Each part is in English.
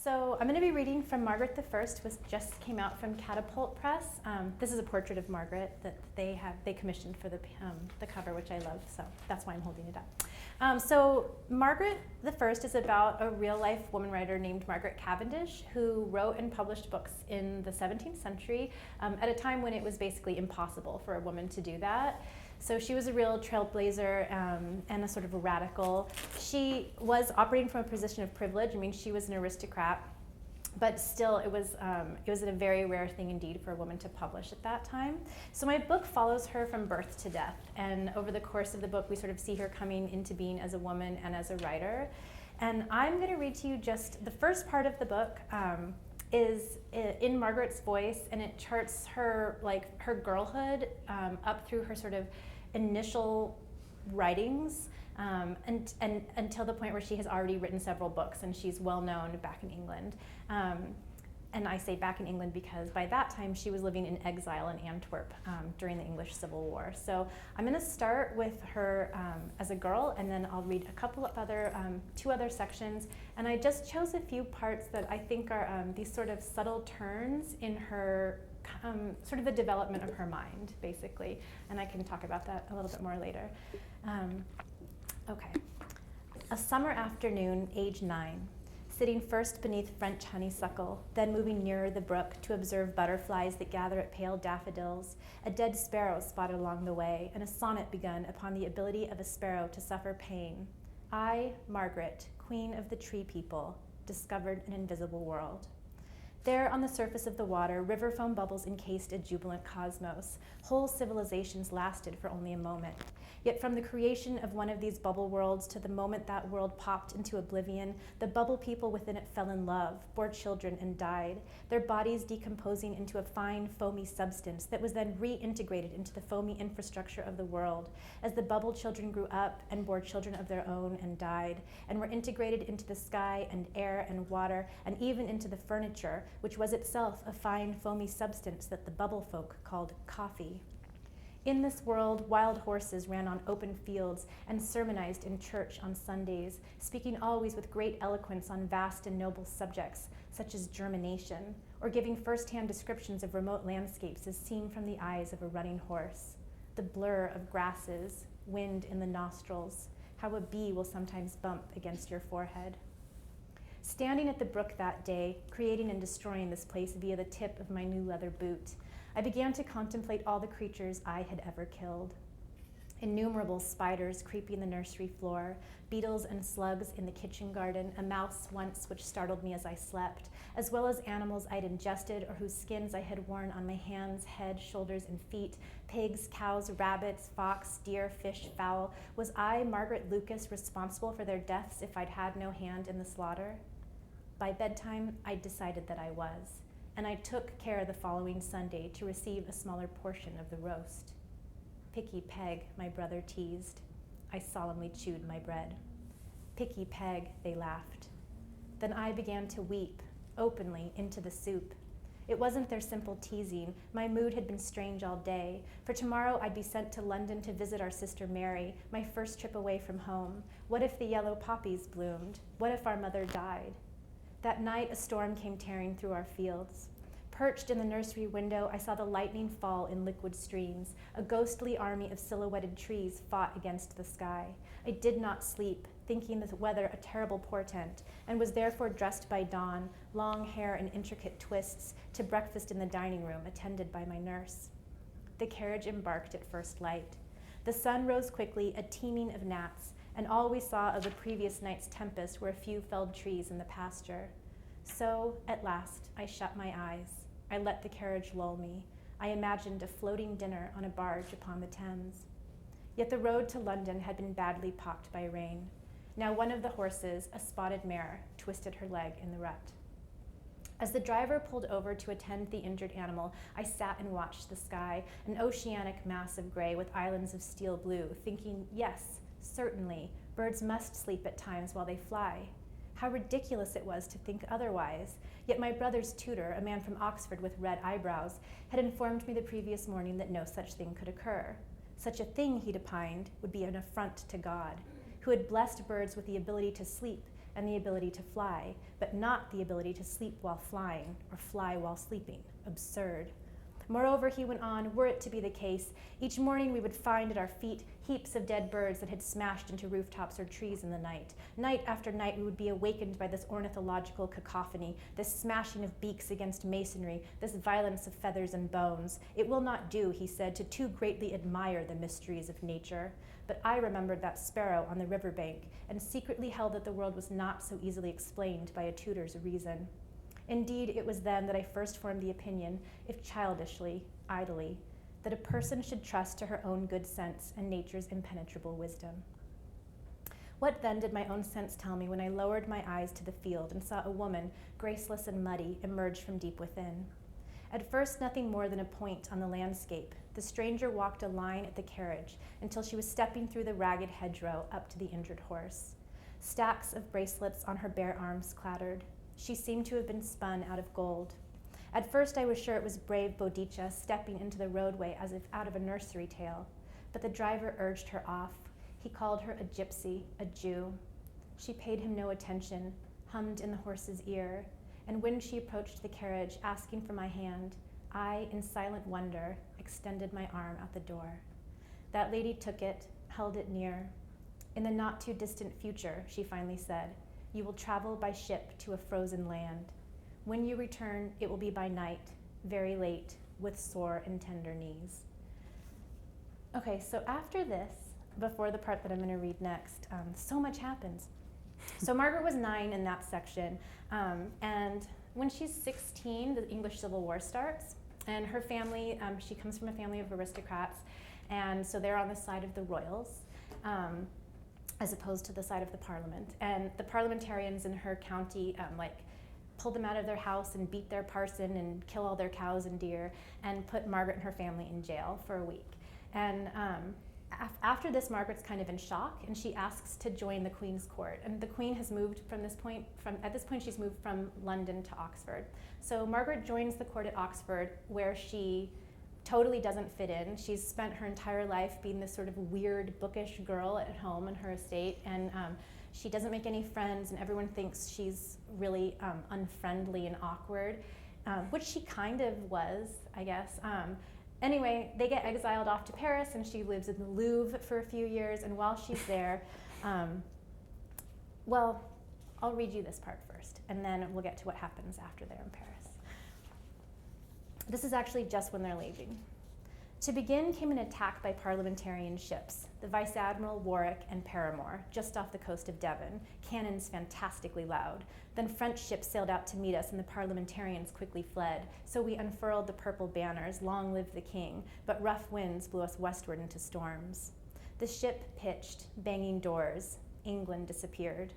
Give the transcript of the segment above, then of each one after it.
So I'm going to be reading from Margaret the First, which just came out from Catapult Press. This is a portrait of Margaret that they commissioned for the cover, which I love, so that's why I'm holding it up. So Margaret the First is about a real-life woman writer named Margaret Cavendish, who wrote and published books in the 17th century at a time when it was basically impossible for a woman to do that. So she was a real trailblazer and a sort of a radical. She was operating from a position of privilege. I mean, she was an aristocrat, but still it was a very rare thing indeed for a woman to publish at that time. So my book follows her from birth to death. And over the course of the book, we sort of see her coming into being as a woman and as a writer. And I'm going to read to you just the first part of the book. Is in Margaret's voice, and it charts her girlhood up through her sort of initial writings and until the point where she has already written several books and she's well known back in England. And I say back in England because by that time she was living in exile in Antwerp during the English Civil War. So I'm going to start with her as a girl, and then I'll read a couple of other, two other sections. And I just chose a few parts that I think are these sort of subtle turns in her, sort of the development of her mind, basically. And I can talk about that a little bit more later. Okay. A summer afternoon, age 9. Sitting first beneath French honeysuckle, then moving nearer the brook to observe butterflies that gather at pale daffodils, a dead sparrow spotted along the way, and a sonnet begun upon the ability of a sparrow to suffer pain. I, Margaret, queen of the tree people, discovered an invisible world. There on the surface of the water, river foam bubbles encased a jubilant cosmos. Whole civilizations lasted for only a moment. Yet from the creation of one of these bubble worlds to the moment that world popped into oblivion, the bubble people within it fell in love, bore children, and died, their bodies decomposing into a fine, foamy substance that was then reintegrated into the foamy infrastructure of the world, as the bubble children grew up and bore children of their own and died, and were integrated into the sky and air and water, and even into the furniture, which was itself a fine, foamy substance that the bubble folk called coffee. In this world, wild horses ran on open fields and sermonized in church on Sundays, speaking always with great eloquence on vast and noble subjects, such as germination, or giving first-hand descriptions of remote landscapes as seen from the eyes of a running horse. The blur of grasses, wind in the nostrils, how a bee will sometimes bump against your forehead. Standing at the brook that day, creating and destroying this place via the tip of my new leather boot, I began to contemplate all the creatures I had ever killed. Innumerable spiders creeping the nursery floor, beetles and slugs in the kitchen garden, a mouse once which startled me as I slept, as well as animals I'd ingested or whose skins I had worn on my hands, head, shoulders, and feet, pigs, cows, rabbits, fox, deer, fish, fowl. Was I, Margaret Lucas, responsible for their deaths if I'd had no hand in the slaughter? By bedtime, I decided that I was, and I took care the following Sunday to receive a smaller portion of the roast. Picky Peg, my brother teased. I solemnly chewed my bread. Picky Peg, they laughed. Then I began to weep, openly, into the soup. It wasn't their simple teasing. My mood had been strange all day. For tomorrow I'd be sent to London to visit our sister Mary, my first trip away from home. What if the yellow poppies bloomed? What if our mother died? That night, a storm came tearing through our fields. Perched in the nursery window, I saw the lightning fall in liquid streams. A ghostly army of silhouetted trees fought against the sky. I did not sleep, thinking the weather a terrible portent, and was therefore dressed by dawn, long hair and intricate twists, to breakfast in the dining room, attended by my nurse. The carriage embarked at first light. The sun rose quickly, a teeming of gnats, and all we saw of the previous night's tempest were a few felled trees in the pasture. So, at last, I shut my eyes. I let the carriage lull me. I imagined a floating dinner on a barge upon the Thames. Yet the road to London had been badly pocked by rain. Now one of the horses, a spotted mare, twisted her leg in the rut. As the driver pulled over to attend the injured animal, I sat and watched the sky, an oceanic mass of gray with islands of steel blue, thinking, yes, certainly, birds must sleep at times while they fly. How ridiculous it was to think otherwise. Yet my brother's tutor, a man from Oxford with red eyebrows, had informed me the previous morning that no such thing could occur. Such a thing, he'd opined, would be an affront to God, who had blessed birds with the ability to sleep and the ability to fly, but not the ability to sleep while flying or fly while sleeping. Absurd. Moreover, he went on, were it to be the case, each morning we would find at our feet heaps of dead birds that had smashed into rooftops or trees in the night. Night after night we would be awakened by this ornithological cacophony, this smashing of beaks against masonry, this violence of feathers and bones. It will not do, he said, to too greatly admire the mysteries of nature. But I remembered that sparrow on the riverbank and secretly held that the world was not so easily explained by a tutor's reason. Indeed, it was then that I first formed the opinion, if childishly, idly, that a person should trust to her own good sense and nature's impenetrable wisdom. What then did my own sense tell me when I lowered my eyes to the field and saw a woman, graceless and muddy, emerge from deep within? At first, nothing more than a point on the landscape, the stranger walked a line at the carriage until she was stepping through the ragged hedgerow up to the injured horse. Stacks of bracelets on her bare arms clattered. She seemed to have been spun out of gold. At first I was sure it was brave Bodicha stepping into the roadway as if out of a nursery tale, but the driver urged her off. He called her a gypsy, a Jew. She paid him no attention, hummed in the horse's ear, and when she approached the carriage asking for my hand, I, in silent wonder, extended my arm out the door. That lady took it, held it near. In the not too distant future, she finally said, you will travel by ship to a frozen land. When you return, it will be by night, very late, with sore and tender knees. Okay, so after this, before the part that I'm gonna read next, so much happens. So Margaret was 9 in that section, and when she's 16, the English Civil War starts, and her family, she comes from a family of aristocrats, and so they're on the side of the royals, as opposed to the side of the parliament. And the parliamentarians in her county pull them out of their house and beat their parson and kill all their cows and deer and put Margaret and her family in jail for a week. And after this, Margaret's kind of in shock and she asks to join the Queen's court. And the Queen has moved from this point, at this point she's moved from London to Oxford. So Margaret joins the court at Oxford where she totally doesn't fit in. She's spent her entire life being this sort of weird, bookish girl at home in her estate, and she doesn't make any friends, and everyone thinks she's really unfriendly and awkward, which she kind of was, I guess. Anyway, they get exiled off to Paris, and she lives in the Louvre for a few years, and while she's there, well, I'll read you this part first, and then we'll get to what happens after they're in Paris. This is actually just when they're leaving. To begin came an attack by parliamentarian ships, the Vice Admiral Warwick and Paramore, just off the coast of Devon, cannons fantastically loud. Then French ships sailed out to meet us and the parliamentarians quickly fled. So we unfurled the purple banners, long live the king, but rough winds blew us westward into storms. The ship pitched, banging doors. England disappeared.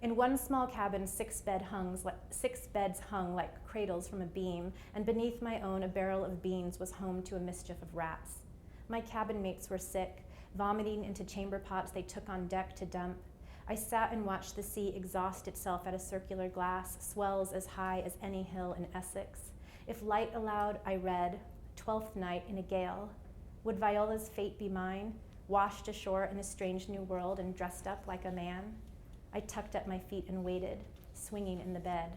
In one small cabin, 6 beds hung like cradles from a beam, and beneath my own, a barrel of beans was home to a mischief of rats. My cabin mates were sick, vomiting into chamber pots they took on deck to dump. I sat and watched the sea exhaust itself at a circular glass, swells as high as any hill in Essex. If light allowed, I read, 12th Night in a Gale. Would Viola's fate be mine, washed ashore in a strange new world and dressed up like a man? I tucked up my feet and waited, swinging in the bed.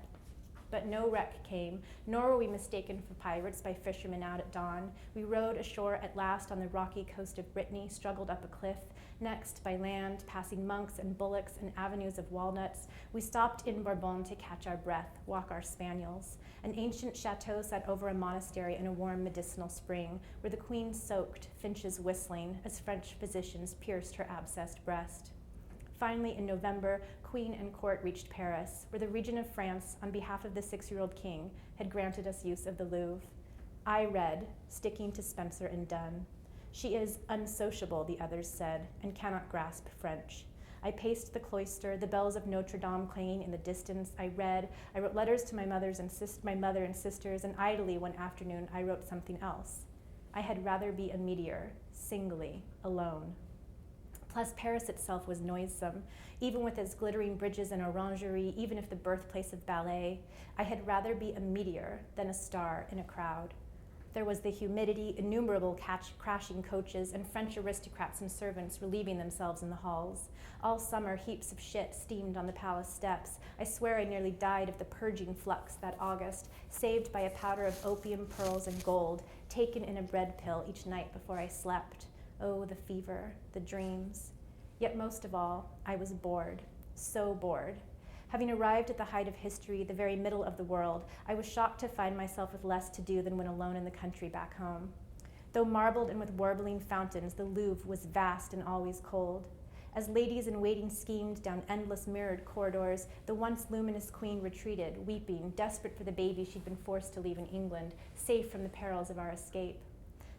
But no wreck came, nor were we mistaken for pirates by fishermen out at dawn. We rowed ashore at last on the rocky coast of Brittany, struggled up a cliff. Next, by land, passing monks and bullocks and avenues of walnuts, we stopped in Bourbon to catch our breath, walk our spaniels. An ancient chateau sat over a monastery in a warm medicinal spring, where the queen soaked, finches whistling, as French physicians pierced her abscessed breast. Finally, in November, Queen and court reached Paris, where the Regent of France, on behalf of the 6-year-old king, had granted us use of the Louvre. I read, sticking to Spencer and Donne. She is unsociable, the others said, and cannot grasp French. I paced the cloister, the bells of Notre Dame clanging in the distance. I wrote letters to my mother and sisters, and idly one afternoon I wrote something else. I had rather be a meteor, singly, alone. Plus, Paris itself was noisome, even with its glittering bridges and orangerie, even if the birthplace of ballet. I had rather be a meteor than a star in a crowd. There was the humidity, innumerable crashing coaches, and French aristocrats and servants relieving themselves in the halls. All summer, heaps of shit steamed on the palace steps. I swear I nearly died of the purging flux that August, saved by a powder of opium, pearls, and gold, taken in a bread pill each night before I slept. Oh, the fever, the dreams. Yet most of all, I was bored, so bored. Having arrived at the height of history, the very middle of the world, I was shocked to find myself with less to do than when alone in the country back home. Though marbled and with warbling fountains, the Louvre was vast and always cold. As ladies in waiting schemed down endless mirrored corridors, the once luminous queen retreated, weeping, desperate for the baby she'd been forced to leave in England, safe from the perils of our escape.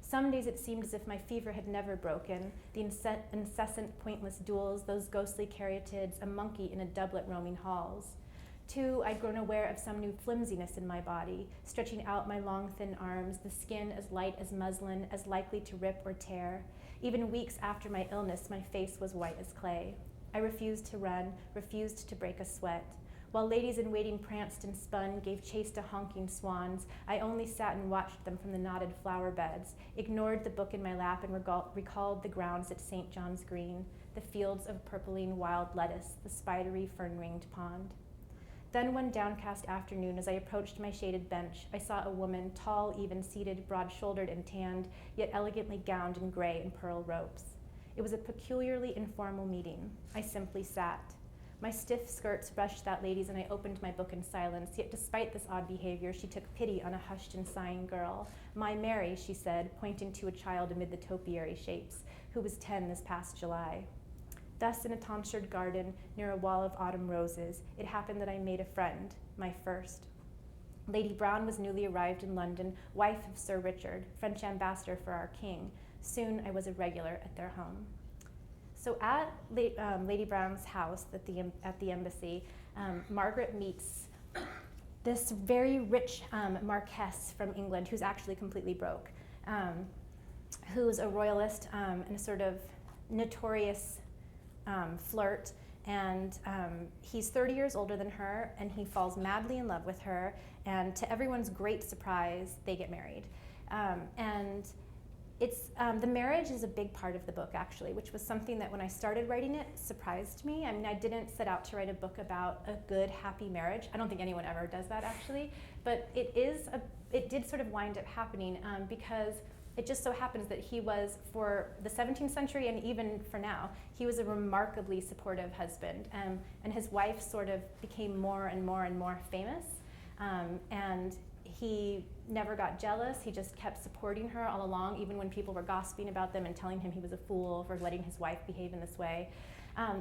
Some days it seemed as if my fever had never broken, the incessant, pointless duels, those ghostly caryatids, a monkey in a doublet roaming halls. Too, I'd grown aware of some new flimsiness in my body, stretching out my long, thin arms, the skin as light as muslin, as likely to rip or tear. Even weeks after my illness, my face was white as clay. I refused to run, refused to break a sweat. While ladies in waiting pranced and spun, gave chase to honking swans, I only sat and watched them from the knotted flower beds, ignored the book in my lap, and recalled the grounds at St. John's Green, the fields of purpling wild lettuce, the spidery fern-ringed pond. Then one downcast afternoon, as I approached my shaded bench, I saw a woman, tall, even-seated, broad-shouldered and tanned, yet elegantly gowned in gray and pearl ropes. It was a peculiarly informal meeting. I simply sat. My stiff skirts brushed that lady's, and I opened my book in silence, yet despite this odd behavior, she took pity on a hushed and sighing girl. "My Mary," she said, pointing to a child amid the topiary shapes, who was 10 this past July. Thus, in a tonsured garden near a wall of autumn roses, it happened that I made a friend, my first. Lady Brown was newly arrived in London, wife of Sir Richard, French ambassador for our king. Soon I was a regular at their home. So at Lady Brown's house at the embassy, Margaret meets this very rich marquess from England who's actually completely broke, who's a royalist and a sort of notorious flirt, and he's 30 years older than her, and he falls madly in love with her, and to everyone's great surprise, they get married. And it's the marriage is a big part of the book, actually, which was something that when I started writing it surprised me. I mean, I didn't set out to write a book about a good, happy marriage. I don't think anyone ever does that, actually, but it did sort of wind up happening because it just so happens that he was, for the 17th century and even for now, he was a remarkably supportive husband, and his wife sort of became more and more and more famous, and he never got jealous. He just kept supporting her all along, even when people were gossiping about them and telling him he was a fool for letting his wife behave in this way.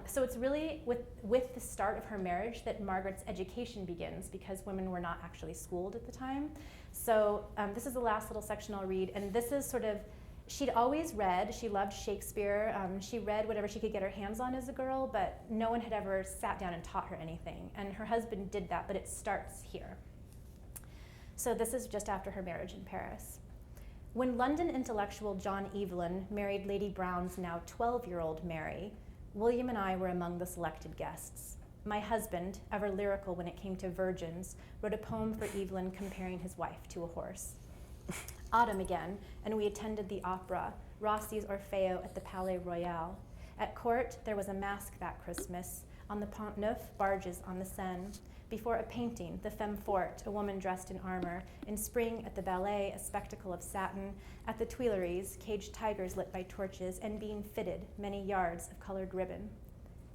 So it's really with the start of her marriage that Margaret's education begins, because women were not actually schooled at the time. So this is the last little section I'll read, and this is sort of, she'd always read, she loved Shakespeare, she read whatever she could get her hands on as a girl, but no one had ever sat down and taught her anything, and her husband did that, but it starts here. So this is just after her marriage in Paris. When London intellectual John Evelyn married Lady Brown's now 12-year-old Mary, William and I were among the selected guests. My husband, ever lyrical when it came to virgins, wrote a poem for Evelyn comparing his wife to a horse. Autumn again, and we attended the opera, Rossi's Orfeo at the Palais Royal. At court, there was a masque that Christmas, on the Pont Neuf barges on the Seine. Before a painting, the Femme Forte, a woman dressed in armor. In spring, at the ballet, a spectacle of satin. At the Tuileries, caged tigers lit by torches and being fitted, many yards of colored ribbon.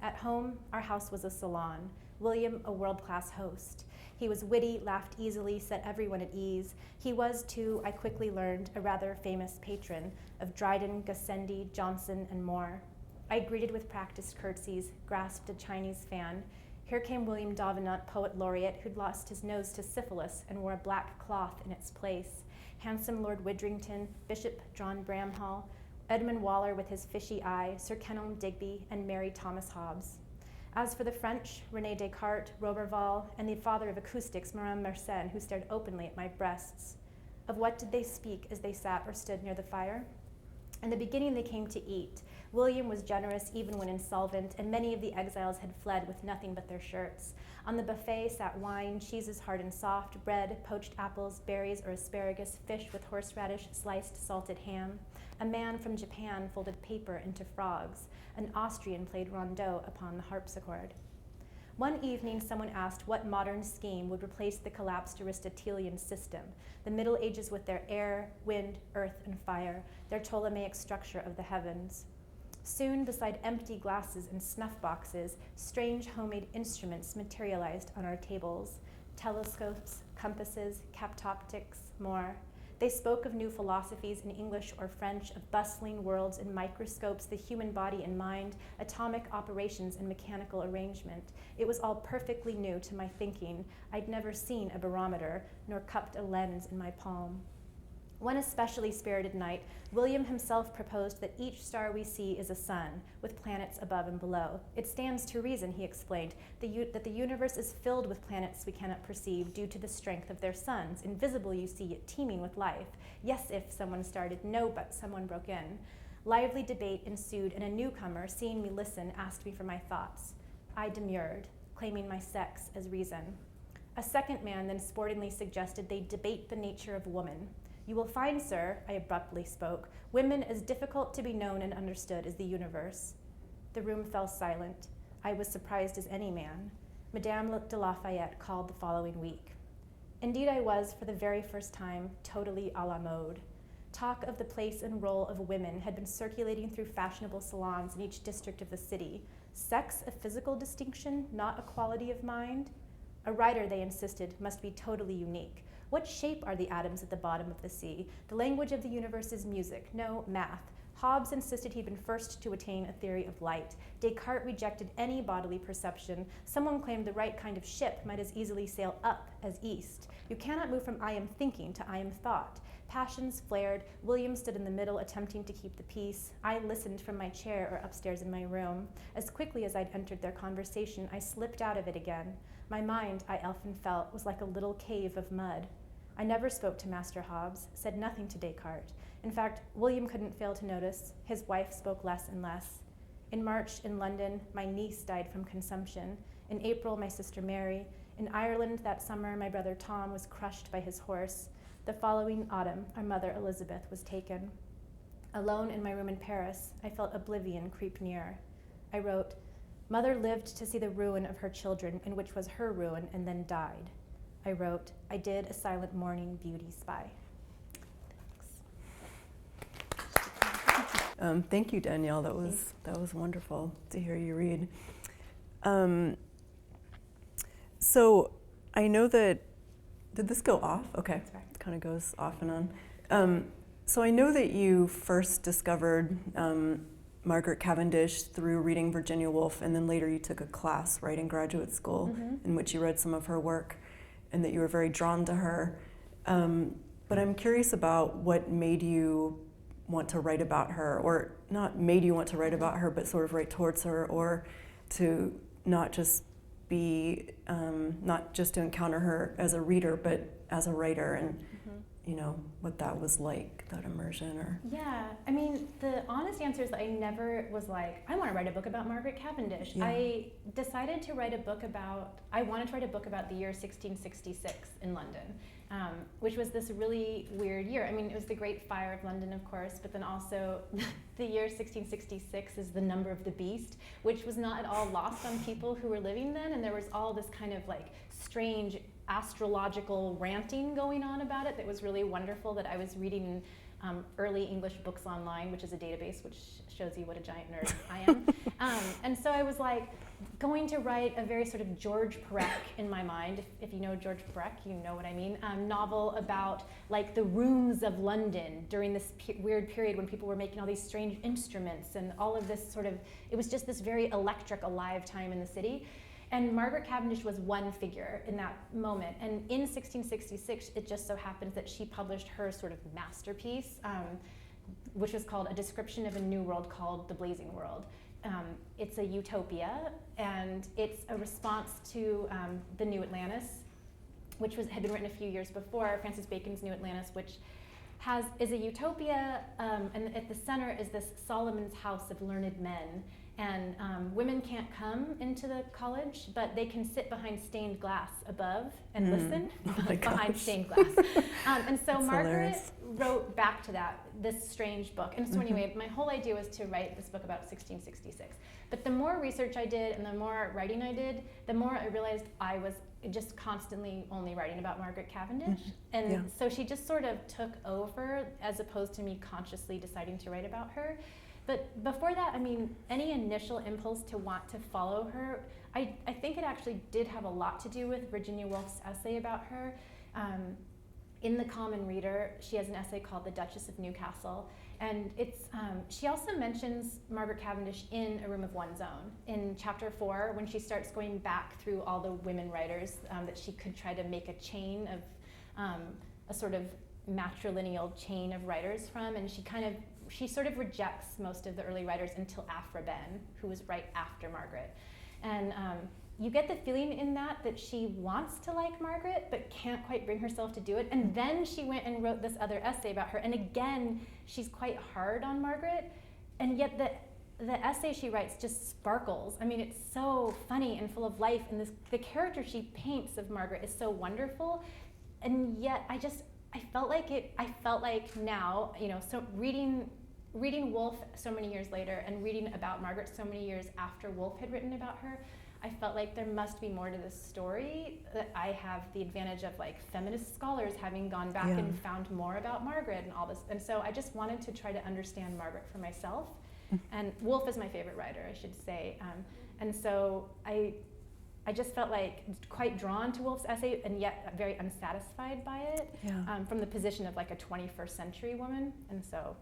At home, our house was a salon. William, a world-class host. He was witty, laughed easily, set everyone at ease. He was, too, I quickly learned, a rather famous patron of Dryden, Gassendi, Johnson, and more. I greeted with practiced curtsies, grasped a Chinese fan. Here came William Davenant, poet laureate, who'd lost his nose to syphilis and wore a black cloth in its place. Handsome Lord Widrington, Bishop John Bramhall, Edmund Waller with his fishy eye, Sir Kenelm Digby, and Mary Thomas Hobbes. As for the French, René Descartes, Roberval, and the father of acoustics, Morin Mersenne, who stared openly at my breasts. Of what did they speak as they sat or stood near the fire? In the beginning, they came to eat. William was generous even when insolvent, and many of the exiles had fled with nothing but their shirts. On the buffet sat wine, cheeses hard and soft, bread, poached apples, berries or asparagus, fish with horseradish, sliced salted ham. A man from Japan folded paper into frogs. An Austrian played rondeau upon the harpsichord. One evening, someone asked what modern scheme would replace the collapsed Aristotelian system, the Middle Ages with their air, wind, earth, and fire, their Ptolemaic structure of the heavens. Soon, beside empty glasses and snuff boxes, strange homemade instruments materialized on our tables: telescopes, compasses, captoptics, more. They spoke of new philosophies in English or French, of bustling worlds and microscopes, the human body and mind, atomic operations and mechanical arrangement. It was all perfectly new to my thinking. I'd never seen a barometer, nor cupped a lens in my palm. One especially spirited night, William himself proposed that each star we see is a sun, with planets above and below. It stands to reason, he explained, that the universe is filled with planets we cannot perceive due to the strength of their suns. Invisible, you see, yet teeming with life. Yes, if someone started, no, but someone broke in. Lively debate ensued, and a newcomer, seeing me listen, asked me for my thoughts. I demurred, claiming my sex as reason. A second man then sportingly suggested they debate the nature of woman. You will find, sir, I abruptly spoke, women as difficult to be known and understood as the universe. The room fell silent. I was surprised as any man. Madame de Lafayette called the following week. Indeed, I was, for the very first time, totally à la mode. Talk of the place and role of women had been circulating through fashionable salons in each district of the city. Sex a physical distinction, not a quality of mind? A writer, they insisted, must be totally unique. What shape are the atoms at the bottom of the sea? The language of the universe is music, no math. Hobbes insisted he'd been first to attain a theory of light. Descartes rejected any bodily perception. Someone claimed the right kind of ship might as easily sail up as east. You cannot move from I am thinking to I am thought. Passions flared. William stood in the middle, attempting to keep the peace. I listened from my chair or upstairs in my room. As quickly as I'd entered their conversation, I slipped out of it again. My mind, I often felt, was like a little cave of mud. I never spoke to Master Hobbes, said nothing to Descartes. In fact, William couldn't fail to notice his wife spoke less and less. In March, in London, my niece died from consumption. In April, my sister Mary. In Ireland that summer, my brother Tom was crushed by his horse. The following autumn, our mother Elizabeth was taken. Alone in my room in Paris, I felt oblivion creep near. I wrote, Mother lived to see the ruin of her children, in which was her ruin, and then died. I wrote, I did a silent mourning beauty spy. Thank you, Danielle. That was wonderful to hear you read. So I know that, did this go off? Okay, it kind of goes off and on. So I know that you first discovered Margaret Cavendish through reading Virginia Woolf, and then later you took a class right in graduate school in which you read some of her work, and that you were very drawn to her. But I'm curious about what made you want to write about her, or not made you want to write about her, but sort of write towards her, or to not just be, not just to encounter her as a reader, but as a writer, and you know, what that was like, that immersion, or... Yeah, I mean, the honest answer is that I never was like, I want to write a book about Margaret Cavendish. Yeah. I decided to write a book about, I wanted to write a book about the year 1666 in London, which was this really weird year. I mean, it was the Great Fire of London, of course, but then also the year 1666 is the number of the beast, which was not at all lost on people who were living then, and there was all this kind of like strange astrological ranting going on about it that was really wonderful, that I was reading in early English books online, which is a database which shows you what a giant nerd I am. And so I was like going to write a very sort of George Perec in my mind, if you know George Perec, you know what I mean, novel about like the rooms of London during this weird period when people were making all these strange instruments and all of this sort of, it was just this very electric, alive time in the city. And Margaret Cavendish was one figure in that moment. And in 1666, it just so happens that she published her sort of masterpiece, which was called A Description of a New World Called The Blazing World. It's a utopia, and it's a response to the New Atlantis, which had been written a few years before, Francis Bacon's New Atlantis, which is a utopia, and at the center is this Solomon's house of learned men. And women can't come into the college, but they can sit behind stained glass above and listen behind stained glass. And so That's Margaret hilarious. wrote back to this strange book. And so anyway, my whole idea was to write this book about 1666. But the more research I did and the more writing I did, the more I realized I was just constantly only writing about Margaret Cavendish. And so she just sort of took over as opposed to me consciously deciding to write about her. But before that, I mean, any initial impulse to want to follow her, I think it actually did have a lot to do with Virginia Woolf's essay about her. In The Common Reader, she has an essay called The Duchess of Newcastle, and she also mentions Margaret Cavendish in A Room of One's Own. In chapter 4, when she starts going back through all the women writers that she could try to make a chain of, a sort of matrilineal chain of writers from, and she sort of rejects most of the early writers until Aphra Behn, who was right after Margaret. And you get the feeling in that she wants to like Margaret, but can't quite bring herself to do it. And then she went and wrote this other essay about her. And again, she's quite hard on Margaret. And yet the essay she writes just sparkles. I mean, it's so funny and full of life. And the character she paints of Margaret is so wonderful. And yet I felt like now, so reading Woolf so many years later and reading about Margaret so many years after Woolf had written about her, I felt like there must be more to this story, that I have the advantage of like feminist scholars having gone back and found more about Margaret and all this. And so I just wanted to try to understand Margaret for myself. And Woolf is my favorite writer, I should say. And so I just felt like quite drawn to Woolf's essay and yet very unsatisfied by it from the position of like a 21st century woman. And so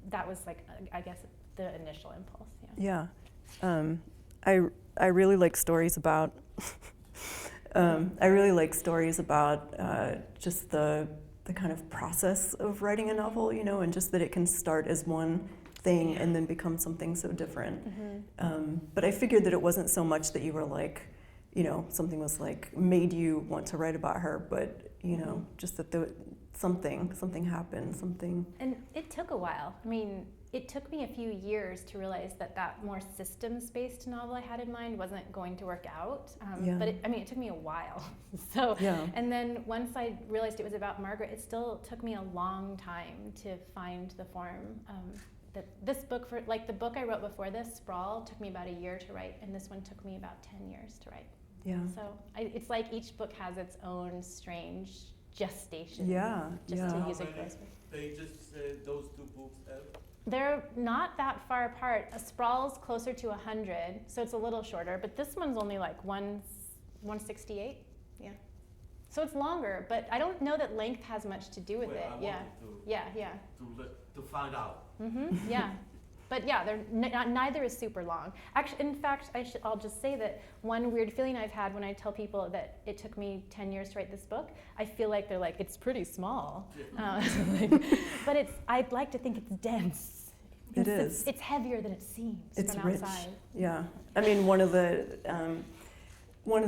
that was like, I guess, the initial impulse. I really like stories about just the kind of process of writing a novel, and just that it can start as one thing and then become something so different. But I figured that it wasn't so much that you were like, something was like made you want to write about her, but just that something happened, something. And it took a while. I mean, it took me a few years to realize that more systems-based novel I had in mind wasn't going to work out. But it took me a while. And then once I realized it was about Margaret, it still took me a long time to find the form. That this book, the book I wrote before this, Sprawl, took me about a year to write, and this one took me about 10 years to write. So it's like each book has its own strange gestation. To use a gross word. Pages those two books have? They're not that far apart. Sprawl's closer to 100, so it's a little shorter, but this one's only like 168. So it's longer, but I don't know that length has much to do with it. To find out. But they're neither is super long. Actually, in fact, I'll just say that one weird feeling I've had when I tell people that it took me 10 years to write this book, I feel like they're like, it's pretty small. But I'd like to think it's dense. It is. It's heavier than it seems from rich. outside. I mean, one of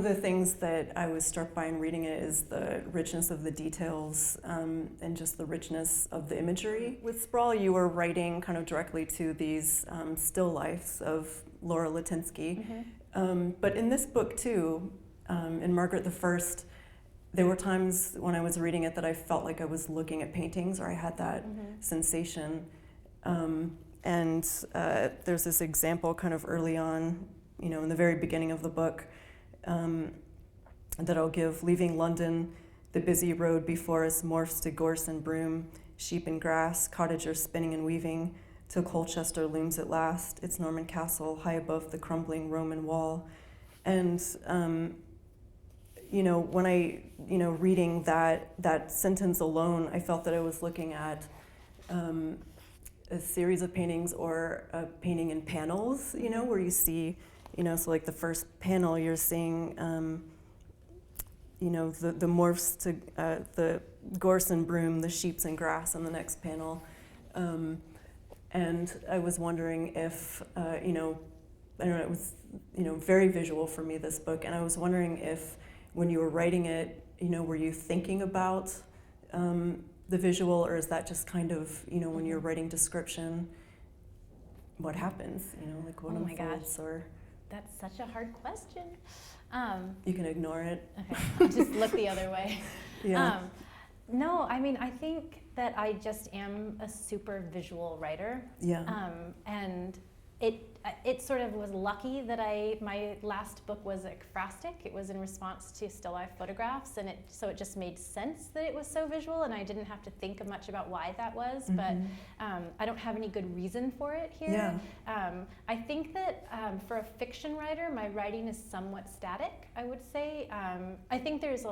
the things that I was struck by in reading it is the richness of the details and just the richness of the imagery. With Sprawl, you were writing kind of directly to these still lifes of Laura Latinsky. But in this book too, in Margaret the First, there were times when I was reading it that I felt like I was looking at paintings, or I had that sensation. And there's this example kind of early on, in the very beginning of the book, that I'll give. Leaving London, the busy road before us morphs to gorse and broom, sheep and grass, cottagers spinning and weaving, till Colchester looms at last, its Norman castle high above the crumbling Roman wall. And when I reading that sentence alone, I felt that I was looking at a series of paintings, or a painting in panels, where you see, so like the first panel, you're seeing, the morphs to the gorse and broom, the sheeps and grass on the next panel. And I was wondering if, I don't know, it was, very visual for me, this book. And I was wondering if when you were writing it, were you thinking about the visual, or is that just kind of, you know, when you're writing description, what happens, you know, like what unfolds? Or that's such a hard question. You can ignore it. Okay, I'll just look the other way. Yeah. No, I mean, I think that I just am a super visual writer. Yeah. And it sort of was lucky that my last book was ekphrastic. It was in response to still life photographs, and so it just made sense that it was so visual, and I didn't have to think much about why that was. But I don't have any good reason for it here. Yeah. I think that for a fiction writer, my writing is somewhat static, I would say. I think there's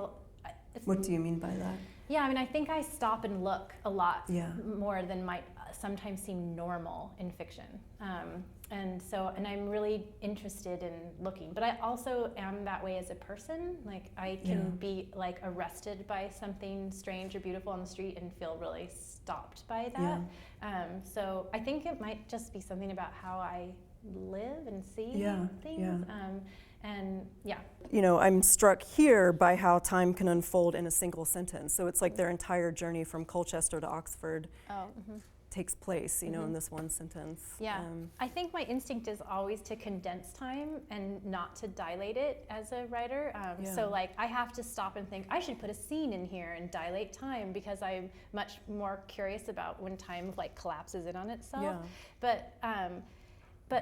What do you mean by that? Yeah, I mean, I think I stop and look a lot more than might sometimes seem normal in fiction. And I'm really interested in looking, but I also am that way as a person. Like, I can be like arrested by something strange or beautiful on the street and feel really stopped by that. So I think it might just be something about how I live and see things. You know, I'm struck here by how time can unfold in a single sentence. So it's like their entire journey from Colchester to Oxford takes place, you know, in this one sentence. Yeah, I think my instinct is always to condense time and not to dilate it as a writer. So like I have to stop and think, I should put a scene in here and dilate time, because I'm much more curious about when time like collapses in on itself. But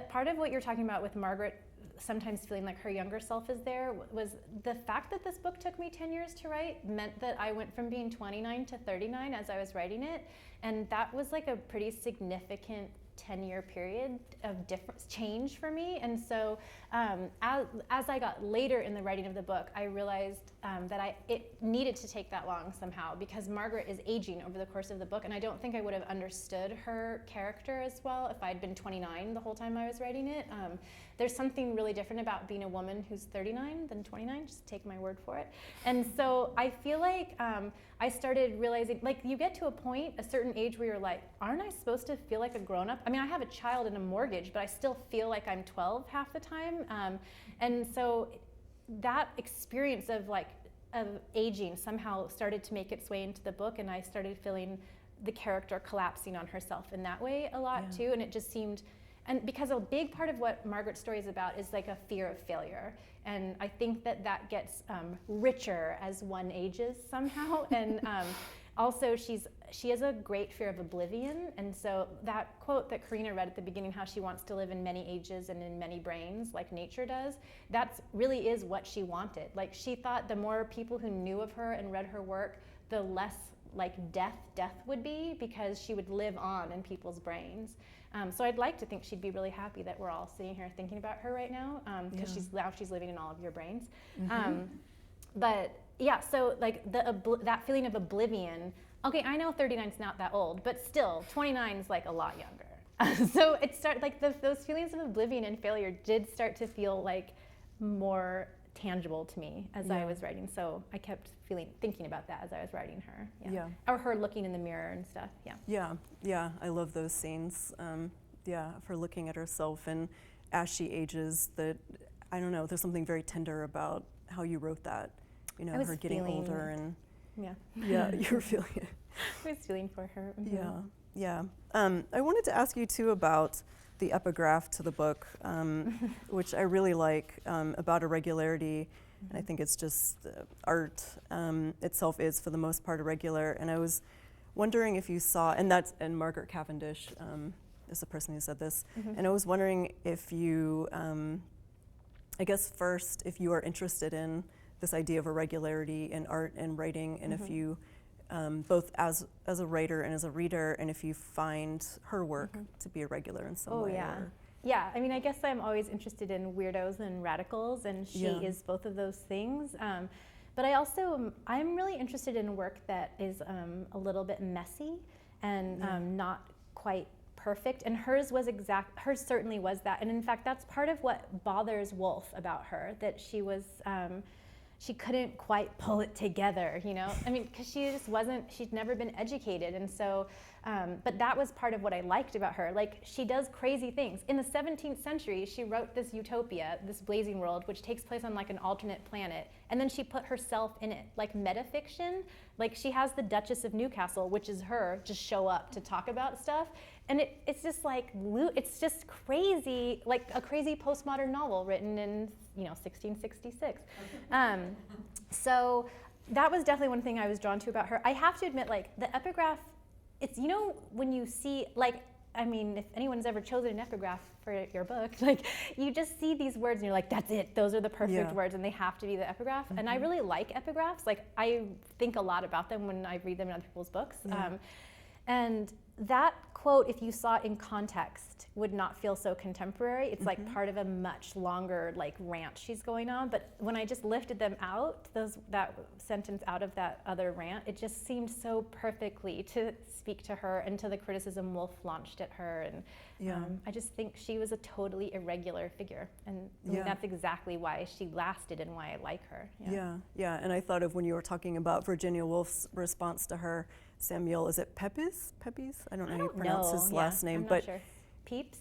part of what you're talking about with Margaret sometimes feeling like her younger self is there was the fact that this book took me 10 years to write meant that I went from being 29 to 39 as I was writing it, and that was like a pretty significant 10-year period of different change for me. And so as I got later in the writing of the book, I realized that it needed to take that long somehow, because Margaret is aging over the course of the book, and I don't think I would have understood her character as well if I'd been 29 the whole time I was writing it. There's something really different about being a woman who's 39 than 29, just take my word for it. And so I feel like I started realizing, like, you get to a point, a certain age, where you're like, aren't I supposed to feel like a grown-up? I mean, I have a child and a mortgage, but I still feel like I'm 12 half the time. And so that experience of aging somehow started to make its way into the book, and I started feeling the character collapsing on herself in that way a lot too. And it just seemed, and because a big part of what Margaret's story is about is like a fear of failure. And I think that gets richer as one ages somehow. And also she has a great fear of oblivion. And so that quote that Karina read at the beginning, how she wants to live in many ages and in many brains like nature does, that really is what she wanted. Like, she thought the more people who knew of her and read her work, the less like death would be, because she would live on in people's brains. So I'd like to think she'd be really happy that we're all sitting here thinking about her right now, because she's living in all of your brains. But yeah, so like that feeling of oblivion. Okay, I know 39's not that old, but still 29's like a lot younger. So it started like those feelings of oblivion and failure did start to feel like more tangible to me as I was writing. So I kept thinking about that as I was writing her. Or her looking in the mirror and stuff. Yeah, I love those scenes. Of her looking at herself, and as she ages, that, I don't know, there's something very tender about how you wrote that. You know, her getting older and you were feeling it. I was feeling for her. I wanted to ask you too about the epigraph to the book, which I really like, about irregularity. And I think it's just art itself is for the most part irregular. And I was wondering if you saw, and Margaret Cavendish is the person who said this. And I was wondering if you, I guess first, if you are interested in this idea of irregularity in art and writing, and if you, both as a writer and as a reader, and if you find her work to be irregular in some way. Yeah, I mean, I guess I'm always interested in weirdos and radicals, and she is both of those things. But I'm really interested in work that is a little bit messy and not quite perfect. And hers certainly was that. And in fact, that's part of what bothers Woolf about her, that she was, she couldn't quite pull it together, you know? I mean, because she just wasn't, she'd never been educated. And so, but that was part of what I liked about her. Like, she does crazy things. In the 17th century, she wrote this utopia, this blazing world, which takes place on like an alternate planet. And then she put herself in it, like metafiction. Like, she has the Duchess of Newcastle, which is her, just show up to talk about stuff. And it's just like, it's just crazy, like a crazy postmodern novel written in, 1666. So that was definitely one thing I was drawn to about her. I have to admit, like, the epigraph, it's, when you see, like, I mean, if anyone's ever chosen an epigraph for your book, like, you just see these words and you're like, that's it, those are the perfect words, and they have to be the epigraph. And I really like epigraphs. Like, I think a lot about them when I read them in other people's books. And that quote, if you saw it in context, would not feel so contemporary. It's like part of a much longer like rant she's going on. But when I just lifted them out, that sentence out of that other rant, it just seemed so perfectly to speak to her and to the criticism Woolf launched at her. And I just think she was a totally irregular figure. And I mean, that's exactly why she lasted and why I like her. Yeah. And I thought of when you were talking about Virginia Woolf's response to her, Samuel, is it Pepys? I don't know how you pronounce his last name. I'm not sure. Pepys?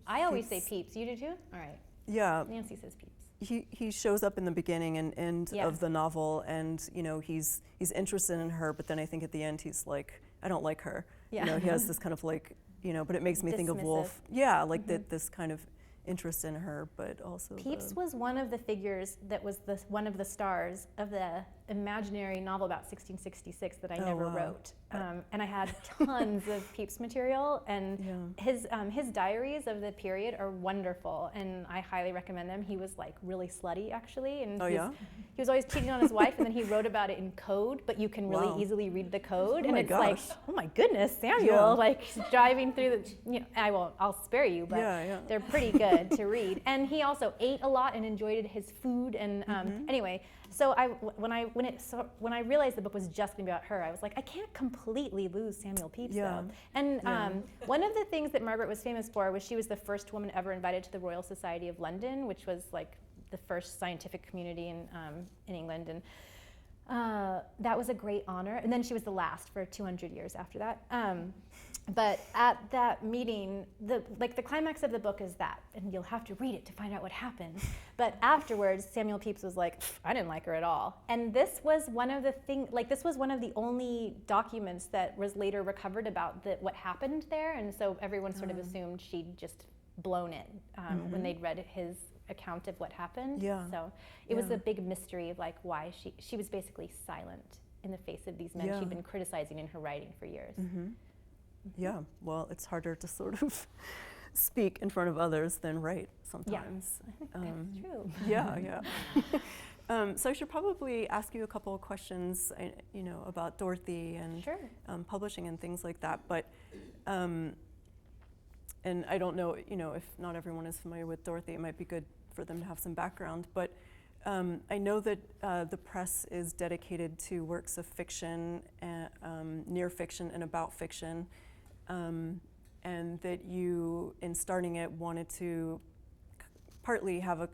I always say Pepys. You do too? All right. Yeah. Nancy says Pepys. He shows up in the beginning and end of the novel, and he's interested in her, but then I think at the end he's like, I don't like her. Yeah. He has this kind of like, but it makes me think of Woolf. Yeah, like this kind of interest in her, but also Pepys was one of the figures that was one of the stars of the imaginary novel about 1666 that I never wrote. And I had tons of Pepys material, and his diaries of the period are wonderful, and I highly recommend them. He was like really slutty, actually, and he was always cheating on his wife, and then he wrote about it in code, but you can really easily read the code, and it's like, oh my goodness, Samuel, like driving through the, I'll spare you, but they're pretty good to read. And he also ate a lot and enjoyed his food, and anyway, so when I realized the book was just going to be about her, I was like, I can't completely lose Samuel Pepys though. And one of the things that Margaret was famous for was she was the first woman ever invited to the Royal Society of London, which was like the first scientific community in England, and that was a great honor. And then she was the last for 200 years after that. But at that meeting, the climax of the book is that, and you'll have to read it to find out what happened. But afterwards, Samuel Pepys was like, I didn't like her at all. And this was one of the only documents that was later recovered about what happened there. And so everyone sort of assumed she'd just blown it when they'd read his account of what happened. So it was a big mystery of like why she was basically silent in the face of these men she'd been criticizing in her writing for years. Yeah, well, it's harder to sort of speak in front of others than write sometimes. I think that's true. So I should probably ask you a couple of questions, about Dorothy and publishing and things like that. But and I don't know, if not everyone is familiar with Dorothy, it might be good for them to have some background. But I know that the press is dedicated to works of fiction, near fiction, and about fiction. And that you, in starting it, wanted to partly have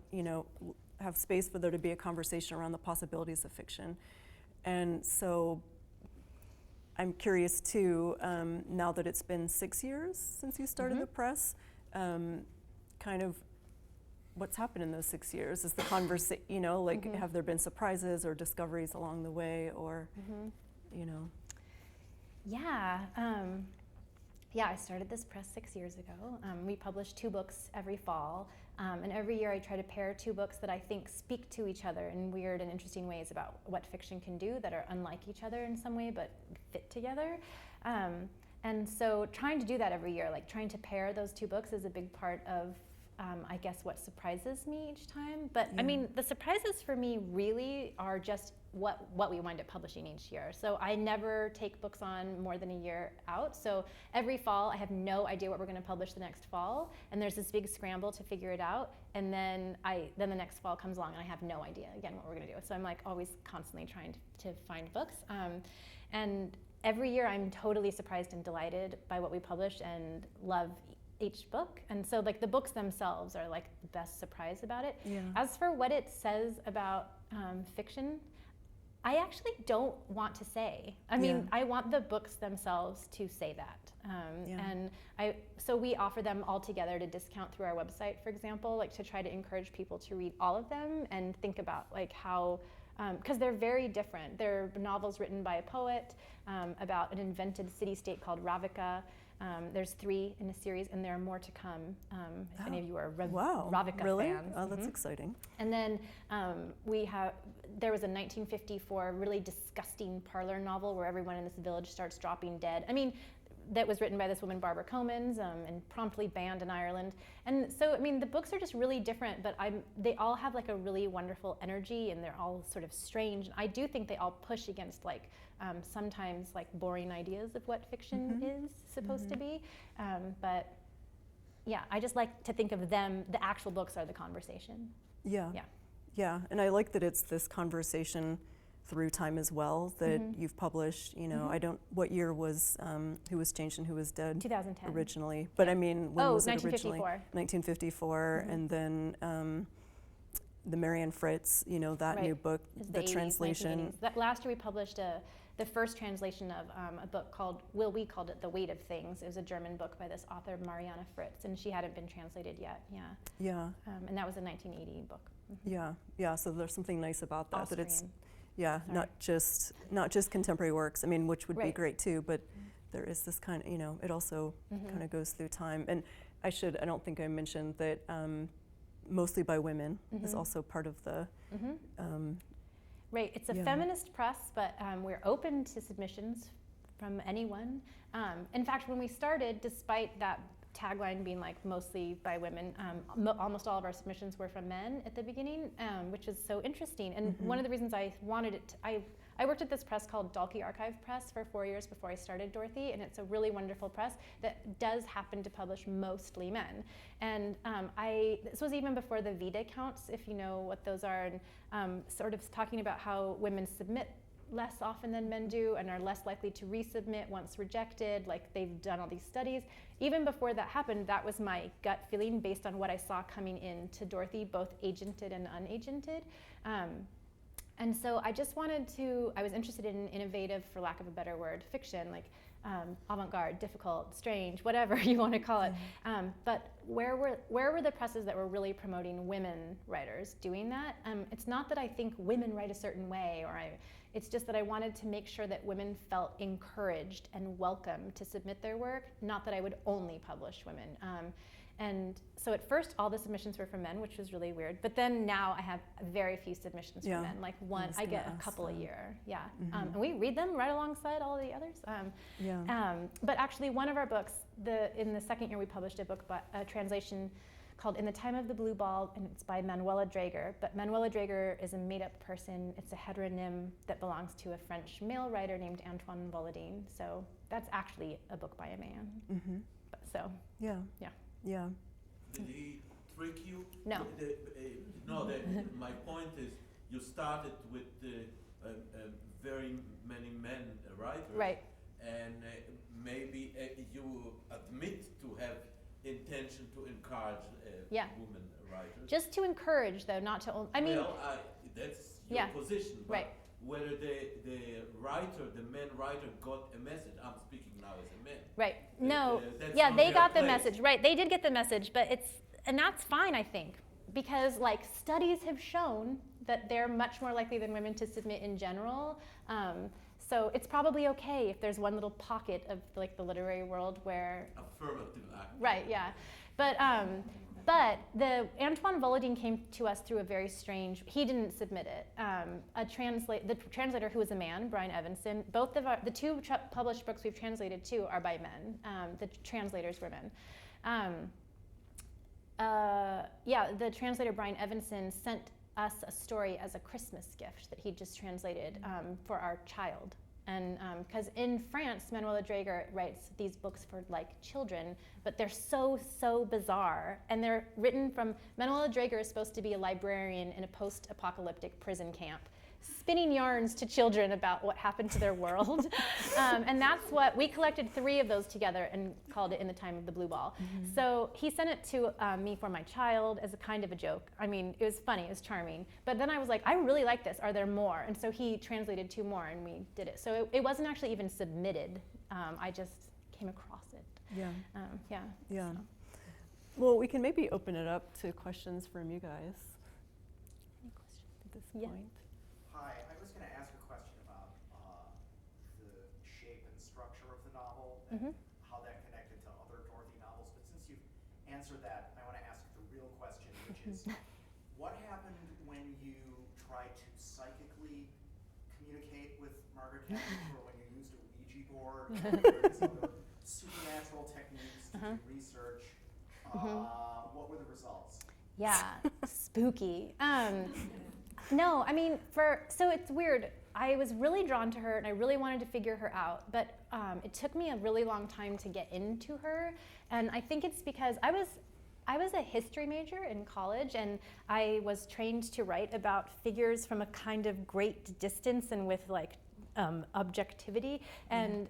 have space for there to be a conversation around the possibilities of fiction. And so I'm curious too, now that it's been 6 years since you started the press, kind of what's happened in those 6 years? Is the conversation, have there been surprises or discoveries along the way, or, Yeah, I started this press 6 years ago. We publish 2 books every fall, and every year I try to pair 2 books that I think speak to each other in weird and interesting ways about what fiction can do that are unlike each other in some way but fit together. And so trying to do that every year, like trying to pair those 2 books is a big part of I guess what surprises me each time. But I mean, the surprises for me really are just what we wind up publishing each year. So I never take books on more than a year out. So every fall I have no idea what we're going to publish the next fall, and there's this big scramble to figure it out. And then the next fall comes along and I have no idea again what we're going to do. So I'm like always constantly trying to find books. And every year I'm totally surprised and delighted by what we publish and love each book. And so like the books themselves are like the best surprise about it. As for what it says about fiction, I actually don't want to say. I mean, I want the books themselves to say that. And so we offer them all together to discount through our website, for example, like to try to encourage people to read all of them and think about like how, because they're very different. They're novels written by a poet about an invented city-state called Ravika. There's 3 in a series, and there are more to come. If any of you are Ravika fans. Oh, that's exciting. And then there was a 1954 really disgusting parlor novel where everyone in this village starts dropping dead. I mean, that was written by this woman, Barbara Comans, and promptly banned in Ireland. And so, I mean, the books are just really different, but they all have like a really wonderful energy, and they're all sort of strange. And I do think they all push against like sometimes like boring ideas of what fiction is supposed to be. But yeah, I just like to think of them, the actual books are the conversation. Yeah, and I like that it's this conversation through time as well that you've published. You know, what year was Who Was Changed and Who Was Dead? 2010 originally. But I mean, when was it originally? 1954. 1954, and then the Marianne Fritz, you know, that new book, the 80s, translation. 1980s. Last year we published the first translation of a book called, we called it The Weight of Things. It was a German book by this author, Marianne Fritz, and she hadn't been translated yet. And that was a 1980 book. Yeah. So there's something nice about that. Austrian. That it's not just contemporary works. I mean, which would be great too, but there is this kind of, you know, it also kind of goes through time. And I don't think I mentioned that mostly by women is also part of the. Right, it's a feminist press, but we're open to submissions from anyone. In fact, when we started, despite that tagline being like mostly by women, almost all of our submissions were from men at the beginning, which is so interesting. And one of the reasons I wanted it, I worked at this press called Dalkey Archive Press for 4 years before I started Dorothy, and it's a really wonderful press that does happen to publish mostly men. And this was even before the Vita counts, if you know what those are, and sort of talking about how women submit less often than men do and are less likely to resubmit once rejected, like they've done all these studies. Even before that happened, that was my gut feeling based on what I saw coming into Dorothy, both agented and unagented. And so I just I was interested in innovative, for lack of a better word, fiction, like avant-garde, difficult, strange, whatever you want to call it. But where were the presses that were really promoting women writers doing that? It's not that I think women write a certain way, it's just that I wanted to make sure that women felt encouraged and welcome to submit their work, not that I would only publish women. And so at first, all the submissions were from men, which was really weird. But then now I have very few submissions from men, like one, I get a couple a year, and we read them right alongside all the others. But actually, one of our books, in the second year, we published a translation called In the Time of the Blue Ball, and it's by Manuela Draeger. But Manuela Draeger is a made-up person. It's a heteronym that belongs to a French male writer named Antoine Volodine. So that's actually a book by a man. Yeah. Did he trick you? No. My point is, you started with very many men writers. Right. And maybe you admit to have intention to encourage women writers. Just to encourage, though, not to only. I mean. Well, that's your position. But right. Whether the man writer got a message. I'm speaking now as a man. Right. No. They got the message. Right. They did get the message, but that's fine, I think, because like studies have shown that they're much more likely than women to submit in general. So it's probably okay if there's one little pocket of like the literary world where. Affirmative act. Right. Yeah. But the Antoine Volodine came to us through a very strange. He didn't submit it. The translator, who was a man, Brian Evanson. Both of the two published books we've translated to are by men. The translators were men. The translator Brian Evanson sent us a story as a Christmas gift that he just translated for our child. And because in France, Manuela Draeger writes these books for like children, but they're so bizarre. And they're written from, Manuela Draeger is supposed to be a librarian in a post-apocalyptic prison camp. spinning yarns to children about what happened to their world. And that's what, we collected 3 of those together and called it In the Time of the Blue Ball. So he sent it to me for my child as a kind of a joke. I mean, it was funny, it was charming. But then I was like, I really like this, are there more? And so he translated 2 more and we did it. So it wasn't actually even submitted, I just came across it. Yeah. So. Well, we can maybe open it up to questions from you guys. Any questions At this Yeah. point. Hi, I was going to ask a question about the shape and structure of the novel and how that connected to other Dorothy novels. But since you've answered that, I want to ask the real question, which is, what happened when you tried to psychically communicate with Margaret Cavendish, or when you used a Ouija board, or these other supernatural techniques to do research? What were the results? Yeah, spooky. No, I mean, so it's weird. I was really drawn to her and I really wanted to figure her out, but it took me a really long time to get into her. And I think it's because I was a history major in college, and I was trained to write about figures from a kind of great distance and with like objectivity, and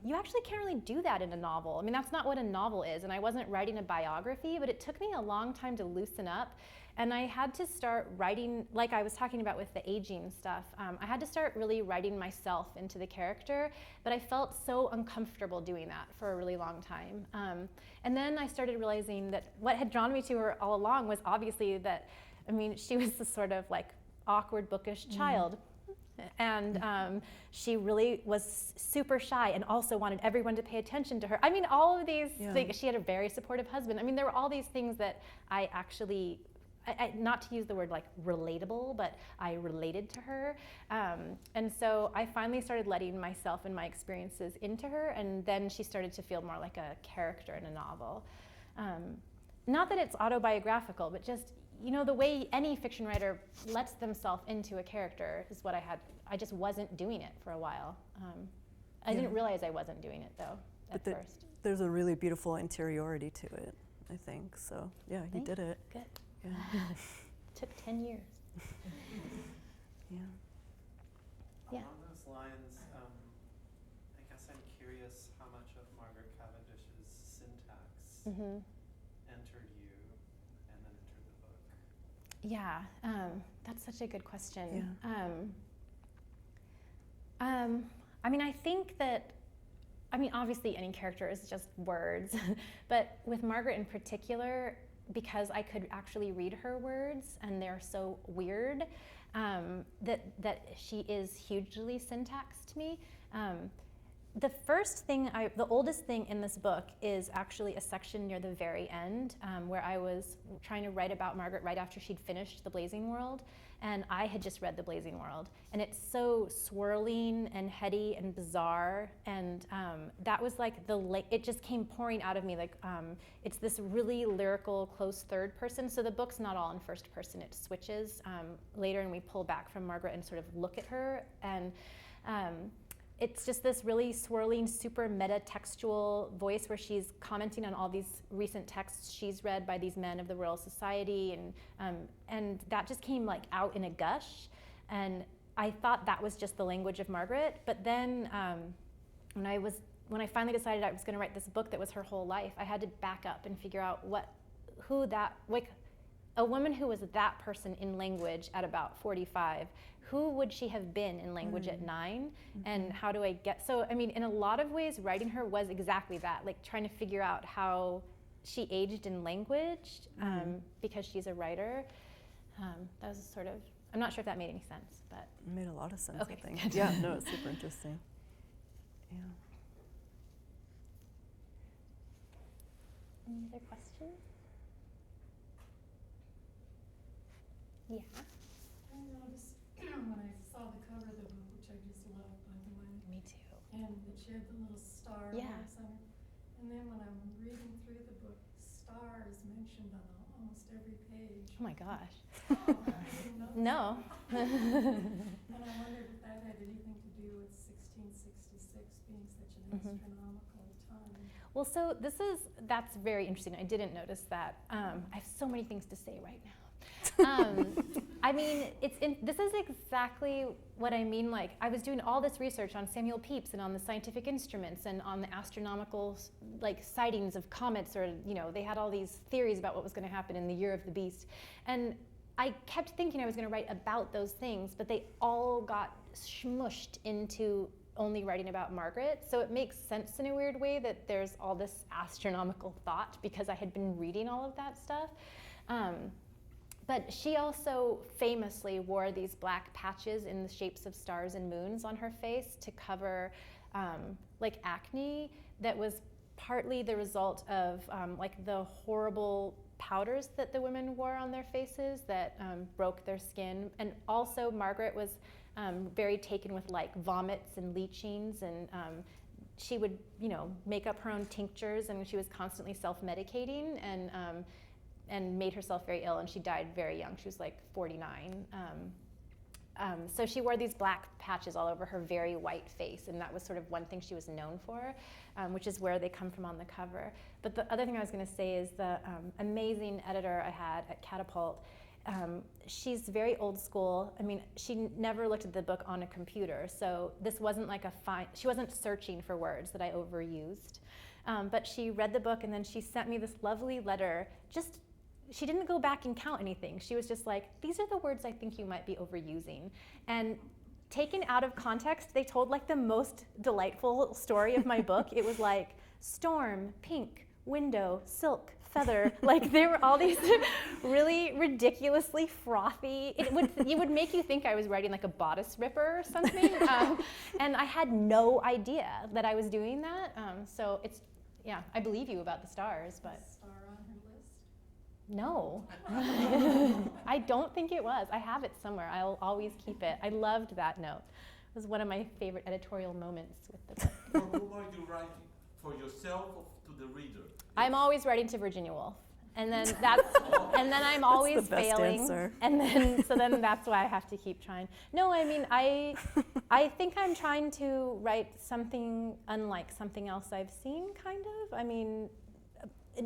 you actually can't really do that in a novel. I mean, that's not what a novel is, and I wasn't writing a biography, but it took me a long time to loosen up, and I had to start writing, like I was talking about with the aging stuff, I had to start really writing myself into the character, but I felt so uncomfortable doing that for a really long time. And then I started realizing that what had drawn me to her all along was obviously that, I mean, she was this sort of like awkward, bookish child. And she really was super shy and also wanted everyone to pay attention to her. I mean, all of these things. She had a very supportive husband. I mean, there were all these things that I actually, not to use the word like relatable, but I related to her. And so I finally started letting myself and my experiences into her, and then she started to feel more like a character in a novel. Not that it's autobiographical, but just, you know, the way any fiction writer lets themselves into a character is what I just wasn't doing it for a while. I didn't realize I wasn't doing it though at first. There's a really beautiful interiority to it, I think. So yeah, you did it. Good. Yeah. Took 10 years. Yeah. Along those lines, I guess I'm curious how much of Margaret Cavendish's syntax entered you and then entered the book. Yeah, that's such a good question. Yeah. I mean, I think that, obviously any character is just words, but with Margaret in particular, because I could actually read her words and they're so weird, that she is hugely syntaxed to me. The oldest thing in this book is actually a section near the very end where I was trying to write about Margaret right after she'd finished The Blazing World, and I had just read The Blazing World, and it's so swirling and heady and bizarre, and that was like it just came pouring out of me, like it's this really lyrical close third person, so the book's not all in first person, it switches later, and we pull back from Margaret and sort of look at her, and it's just this really swirling, super meta-textual voice where she's commenting on all these recent texts she's read by these men of the Royal Society, and that just came like out in a gush, and I thought that was just the language of Margaret. But then when I finally decided I was going to write this book that was her whole life, I had to back up and figure out a woman who was that person in language at about 45, who would she have been in language at 9? And how do I get, so I mean, in a lot of ways, writing her was exactly that, like trying to figure out how she aged in language because she's a writer. That was sort of, I'm not sure if that made any sense, but. It made a lot of sense, Okay. I think. Yeah, no, it's super interesting. Yeah. Any other questions? Yeah. I noticed when I saw the cover of the book, which I just love, by the way. Me too. And that she had the little star Yeah. in the center. And then when I'm reading through the book, star is mentioned on almost every page. Oh my gosh. Oh, I didn't know No. that. And I wondered if that had anything to do with 1666 being such an astronomical time. Well, so that's very interesting. I didn't notice that. I have so many things to say right now. I mean, this is exactly what I mean. Like, I was doing all this research on Samuel Pepys and on the scientific instruments and on the astronomical, like, sightings of comets, or, you know, they had all these theories about what was going to happen in the year of the beast. And I kept thinking I was going to write about those things, but they all got smushed into only writing about Margaret. So it makes sense in a weird way that there's all this astronomical thought, because I had been reading all of that stuff. But she also famously wore these black patches in the shapes of stars and moons on her face to cover like acne that was partly the result of like the horrible powders that the women wore on their faces that broke their skin. And also Margaret was very taken with like vomits and leachings, and she would, you know, make up her own tinctures, and she was constantly self-medicating, and made herself very ill, and she died very young. She was like 49. So she wore these black patches all over her very white face, and that was sort of one thing she was known for, which is where they come from on the cover. But the other thing I was going to say is the amazing editor I had at Catapult. She's very old school. I mean, she never looked at the book on a computer, so this wasn't like she wasn't searching for words that I overused. But she read the book, and then she sent me this lovely letter. She didn't go back and count anything. She was just like, these are the words I think you might be overusing. And taken out of context, they told like the most delightful story of my book. It was like storm, pink, window, silk, feather. Like there were all these really ridiculously frothy. It would make you think I was writing like a bodice ripper or something. And I had no idea that I was doing that. So it's, yeah, I believe you about the stars, but. Star on her list? No, I don't think it was. I have it somewhere. I'll always keep it. I loved that note. It was one of my favorite editorial moments with the book. For whom are you writing? For yourself or to the reader? I'm always writing to Virginia Woolf, and then I'm always the best failing, answer. and then that's why I have to keep trying. No, I mean I think I'm trying to write something unlike something else I've seen, kind of. I mean,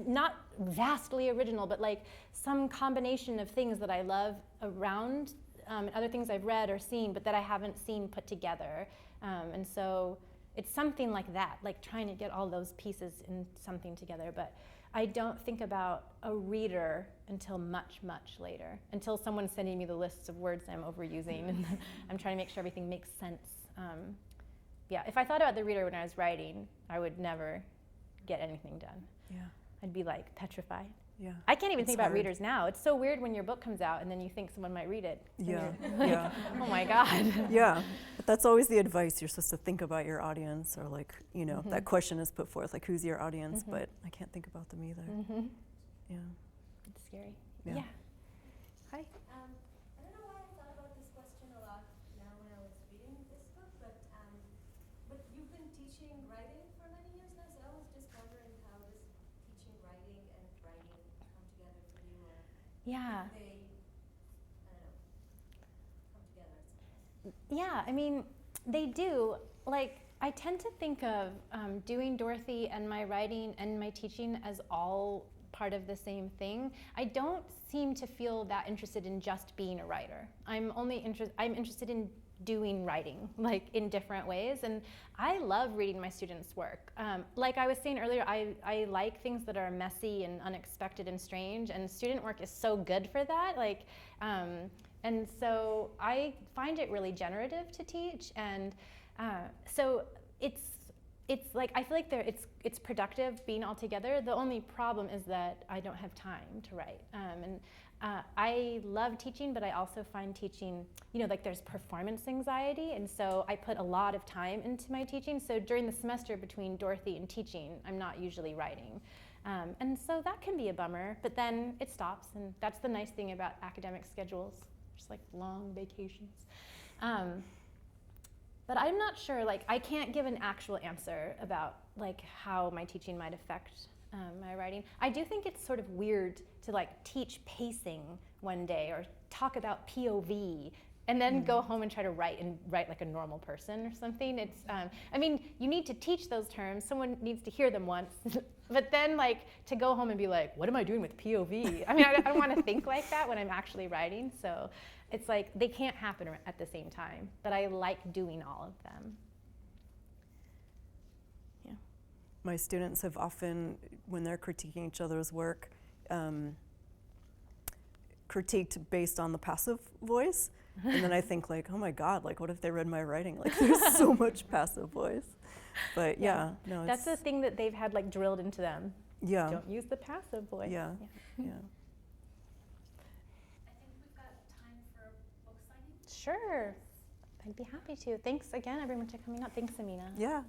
not vastly original, but like some combination of things that I love around, and other things I've read or seen, but that I haven't seen put together. And so it's something like that, like trying to get all those pieces in something together. But I don't think about a reader until much, much later, until someone's sending me the lists of words I'm overusing, and I'm trying to make sure everything makes sense. Yeah, if I thought about the reader when I was writing, I would never get anything done. Yeah. I'd be like petrified. Yeah. I can't even It's think about hard. readers now. It's so weird when your book comes out and then you think someone might read it. And Yeah. you're like, Yeah. oh my God. Yeah, but that's always the advice. You're supposed to think about your audience, or like, you know, that question is put forth, like, who's your audience? But I can't think about them either. Yeah. It's scary. Yeah. Yeah. Hi. I don't know why I thought about this question a lot now when I was reading this book, but you've been teaching writing for many years now, so I was just wondering how does teaching writing and writing come together for you, or Yeah. if they, I don't know, come together. Yeah, I mean, they do. Like, I tend to think of doing Dorothy and my writing and my teaching as all part of the same thing. I don't seem to feel that interested in just being a writer. I'm interested in doing writing, like in different ways, and I love reading my students' work. Like I was saying earlier, I like things that are messy and unexpected and strange, and student work is so good for that. Like, and so I find it really generative to teach, and so it's like I feel like it's productive being all together. The only problem is that I don't have time to write, and I love teaching, but I also find teaching, you know, like there's performance anxiety, and so I put a lot of time into my teaching. So during the semester between Dorothy and teaching, I'm not usually writing, and so that can be a bummer. But then it stops, and that's the nice thing about academic schedules, just like long vacations. But I'm not sure, like I can't give an actual answer about like how my teaching might affect my writing. I do think it's sort of weird to like teach pacing one day or talk about POV and then go home and try to write like a normal person or something. It's, I mean, you need to teach those terms. Someone needs to hear them once, but then like to go home and be like, what am I doing with POV? I mean, I don't want to think like that when I'm actually writing. So it's like they can't happen at the same time, but I like doing all of them. Yeah. My students have often, when they're critiquing each other's work, critiqued based on the passive voice. And then I think like, oh my God, like what if they read my writing? Like there's so much passive voice. But yeah, no, That's the thing that they've had like drilled into them. Yeah. Don't use the passive voice. Yeah. Yeah. I think we've got time for book signing. Sure. I'd be happy to. Thanks again, everyone, for coming out. Thanks, Amina. Yeah.